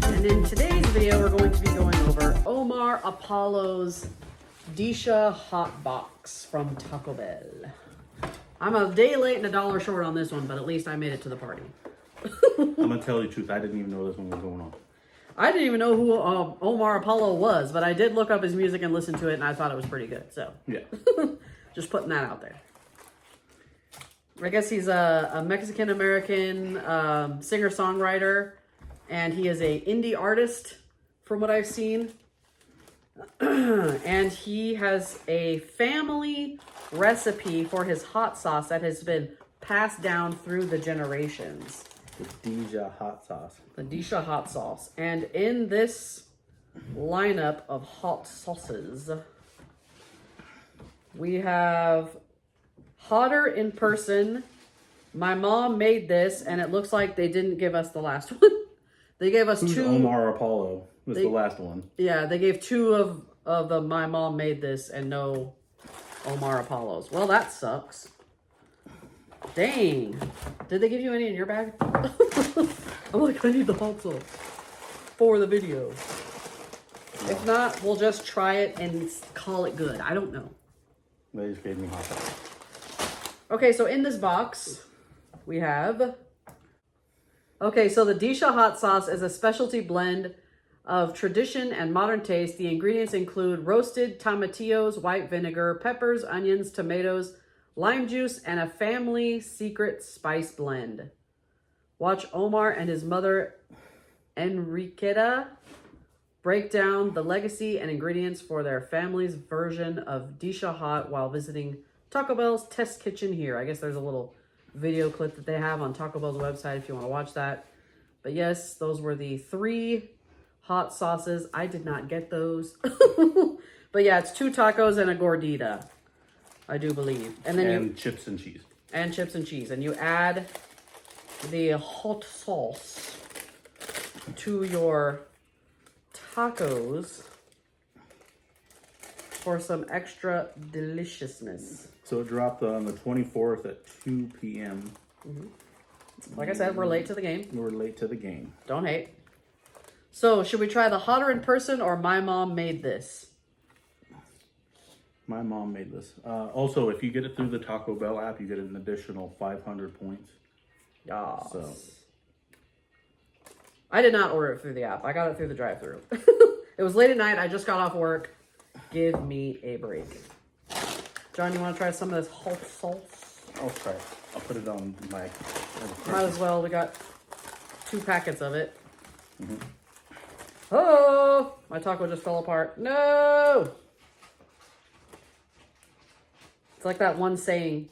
And in today's video, we're going to be going over Omar Apollo's Disha Hot Box from Taco Bell. I'm a day late and $1 short on this one, but at least I made it to the party. I'm gonna tell you the truth. I didn't even know this one was going on. I didn't even know who Omar Apollo was, but I did look up his music and listen to it, and I thought it was pretty good. So Yeah. just putting that out there. I guess he's a Mexican-American singer-songwriter, and he is a indie artist from what I've seen. And he has a family recipe for his hot sauce that has been passed down through the generations. The Disha hot sauce. The Disha hot sauce. And in this lineup of hot sauces, we have Hotter in Person. My mom made this, and it looks like they didn't give us the last one. They gave us two. Omar Apollo was the last one. Yeah, they gave two of the My Mom Made This and no Omar Apollos. Well, that sucks. Dang. Did they give you any in your bag? I'm like, I need the hot sauce for the video. If not, we'll just try it and call it good. I don't know. They just gave me hot sauce. Okay, so in this box, we have... Okay, so the Disha hot sauce is a specialty blend of tradition and modern taste. The ingredients include roasted tomatillos, white vinegar, peppers, onions, tomatoes, lime juice, and a family secret spice blend. Watch Omar and his mother, Enriqueta, break down the legacy and ingredients for their family's version of Disha Hot while visiting Taco Bell's test kitchen here. I guess there's a little video clip that they have on Taco Bell's website if you want to watch that. But yes, those were the 3 hot sauces. I did not get those. But yeah, it's 2 tacos and a gordita, I do believe. And then chips and cheese. And chips and cheese. And you add the hot sauce to your tacos for some extra deliciousness. So it dropped on the 24th at 2 p.m. Like I said, we're late to the game. We're late to the game. Don't hate. So, should we try the Hotter in Person or My Mom Made This? My mom made this. Also, if you get it through the Taco Bell app, you get an additional 500 points. Yes. So I did not order it through the app. I got it through the drive-thru. It was late at night. I just got off work. Give me a break. John, you want to try some of this hot sauce? I'll try it. I'll put it on my... Might as well. We got 2 packets of it. Oh, my taco just fell apart. No! It's like that one saying,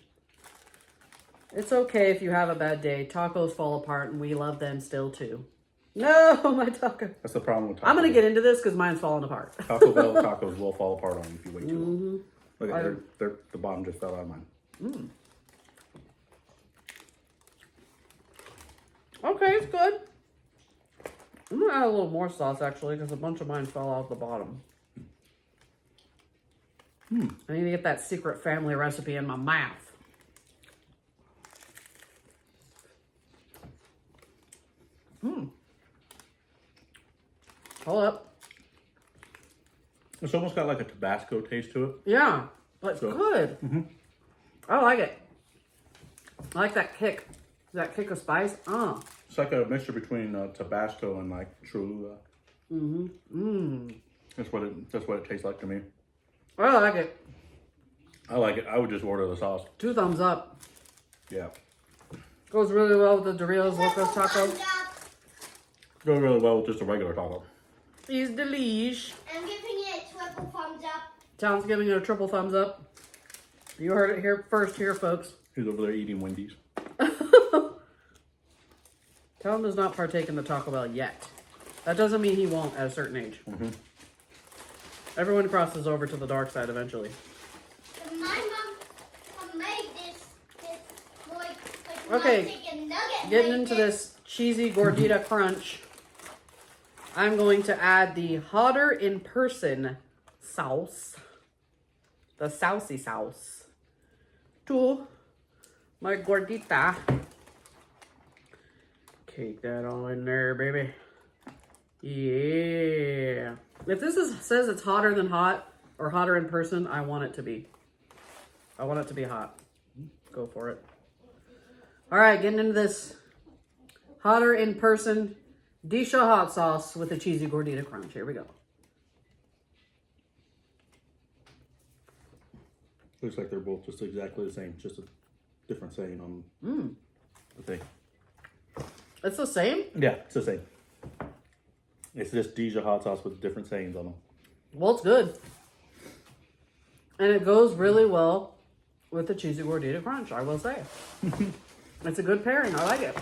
it's okay if you have a bad day. Tacos fall apart and we love them still too. No, my taco. That's the problem with tacos. I'm going to get into this because mine's falling apart. Taco Bell tacos will fall apart on you if you wait too long. Look at the bottom just fell out of mine. Okay, it's good. I'm going to add a little more sauce actually because a bunch of mine fell out the bottom. I need to get that secret family recipe in my mouth. Hold up. It's almost got like a Tabasco taste to it. Yeah, but it's good. I like it. I like that kick. That kick of spice. It's like a mixture between Tabasco and like Cholula. That's what it tastes like to me. I like it. I like it. I would just order the sauce. 2 thumbs up. Yeah. Goes really well with the Doritos Locos Taco. Goes really well with just a regular taco. He's delish. I'm giving it a triple thumbs up. Tom's giving it a triple thumbs up. You heard it here first here, folks. He's over there eating Wendy's. Tom does not partake in the Taco Bell yet. That doesn't mean he won't at a certain age. Everyone crosses over to the dark side eventually. My mom made this like Okay, getting into this cheesy gordita crunch, I'm going to add the Hotter in Person sauce, the saucy sauce, to my gordita. Cake that all in there, baby. Yeah. If this says it's hotter than hot or hotter in person, I want it to be. I want it to be hot. Go for it. All right, getting into this hotter in person Disha hot sauce with a cheesy gordita crunch. Here we go. Looks like they're both just exactly the same, just a different saying on the thing. It's the same? Yeah, it's the same. It's just Disha hot sauce with different sayings on them. Well, it's good. And it goes really well with the cheesy gordita crunch, I will say. It's a good pairing. I like it.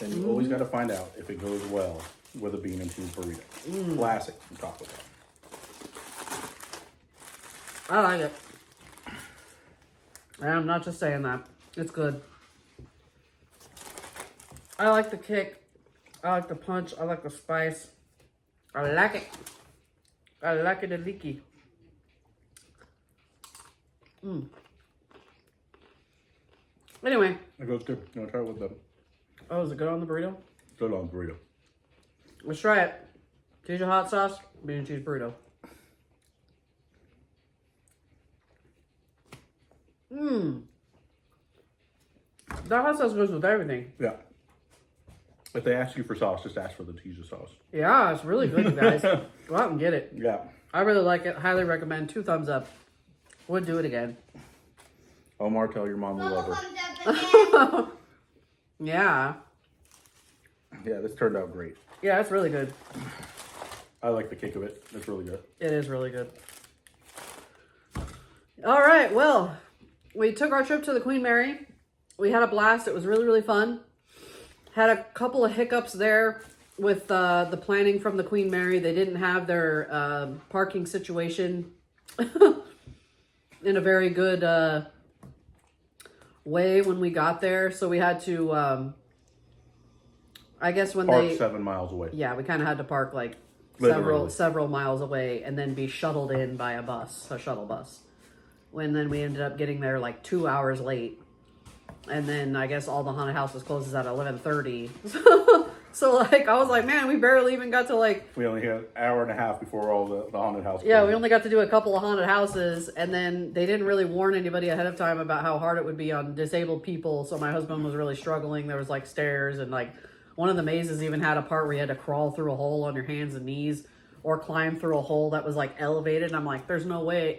And you always got to find out if it goes well with a bean and cheese burrito. Classic from Taco Bell. I like it. And I'm not just saying that. It's good. I like the kick. I like the punch. I like the spice. I like it. I like it a leaky. Anyway. It goes good. You want to try it with them? Oh, is it good on the burrito? Good on burrito. Let's try it. Disha hot sauce, bean and cheese burrito. That hot sauce goes with everything. Yeah. If they ask you for sauce, just ask for the Disha sauce. Yeah, it's really good, you guys. Go out and get it. Yeah. I really like it. Highly recommend. 2 thumbs up. Would do it again. Omar, tell your mom we love her. Thumbs up again. Yeah. Yeah, this turned out great. Yeah, it's really good. I like the kick of it. It's really good. It is really good. All right, well, we took our trip to the Queen Mary. We had a blast. It was really, really fun. Had a couple of hiccups there with the planning from the Queen Mary. They didn't have their parking situation in a very good way when we got there. So we had to, I guess when Park they... 7 miles away. Yeah, we kind of had to park like Literally. several miles away and then be shuttled in by a bus, a shuttle bus. When then we ended up getting there like 2 hours late. And then I guess all the haunted houses closes at 11:30. So like, I was like, man, we barely even got to like... We only had an hour and a half before all the haunted houses. Yeah, we only got to do a couple of haunted houses. And then they didn't really warn anybody ahead of time about how hard it would be on disabled people. So my husband was really struggling. There was like stairs and like one of the mazes even had a part where you had to crawl through a hole on your hands and knees or climb through a hole that was like elevated. And I'm like, there's no way.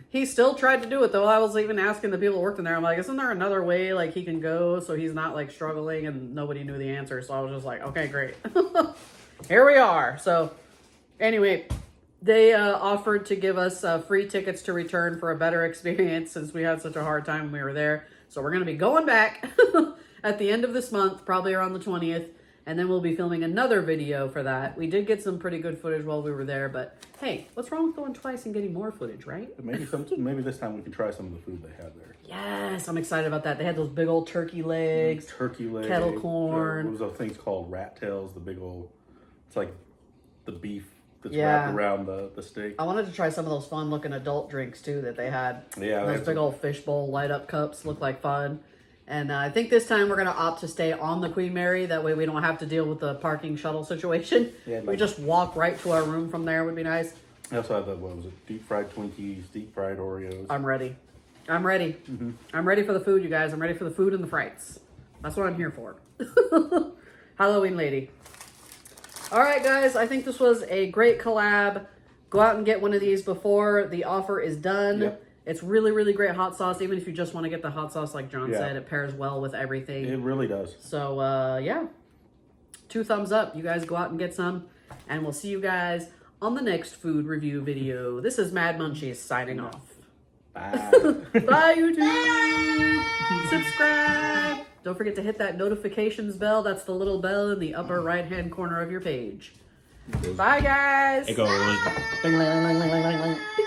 He still tried to do it though. I was even asking the people who worked in there. I'm like, isn't there another way like he can go so he's not like struggling? And nobody knew the answer. So I was just like, okay, great. Here we are. So anyway, they offered to give us free tickets to return for a better experience since we had such a hard time when we were there. So we're going to be going back at the end of this month, probably around the 20th. And then we'll be filming another video for that. We did get some pretty good footage while we were there, but hey, what's wrong with going twice and getting more footage, right? Maybe this time we can try some of the food they had there. Yes, I'm excited about that. They had those big old turkey legs. Kettle corn. What was those things called? Rat tails, the big old... It's like the beef that's Yeah. wrapped around the steak. I wanted to try some of those fun looking adult drinks too that they had. Yeah. Those big old fishbowl light up cups look like fun. And I think this time we're going to opt to stay on the Queen Mary. That way we don't have to deal with the parking shuttle situation. Yeah, we just walk right to our room from there would be nice. I also had what was it? Deep fried Twinkies, deep fried Oreos. I'm ready. I'm ready. I'm ready for the food, you guys. I'm ready for the food and the frights. That's what I'm here for. Halloween lady. All right, guys. I think this was a great collab. Go out and get one of these before the offer is done. Yep. It's really, really great hot sauce. Even if you just want to get the hot sauce, like John Yeah. said, it pairs well with everything. It really does. So, yeah. 2 thumbs up. You guys go out and get some. And we'll see you guys on the next food review video. This is Mad Munchies signing off. Bye. Bye, YouTube. Subscribe. Don't forget to hit that notifications bell. That's the little bell in the upper right-hand corner of your page. Bye, guys. It goes. Ding, ding, ding, ding, ding, ding.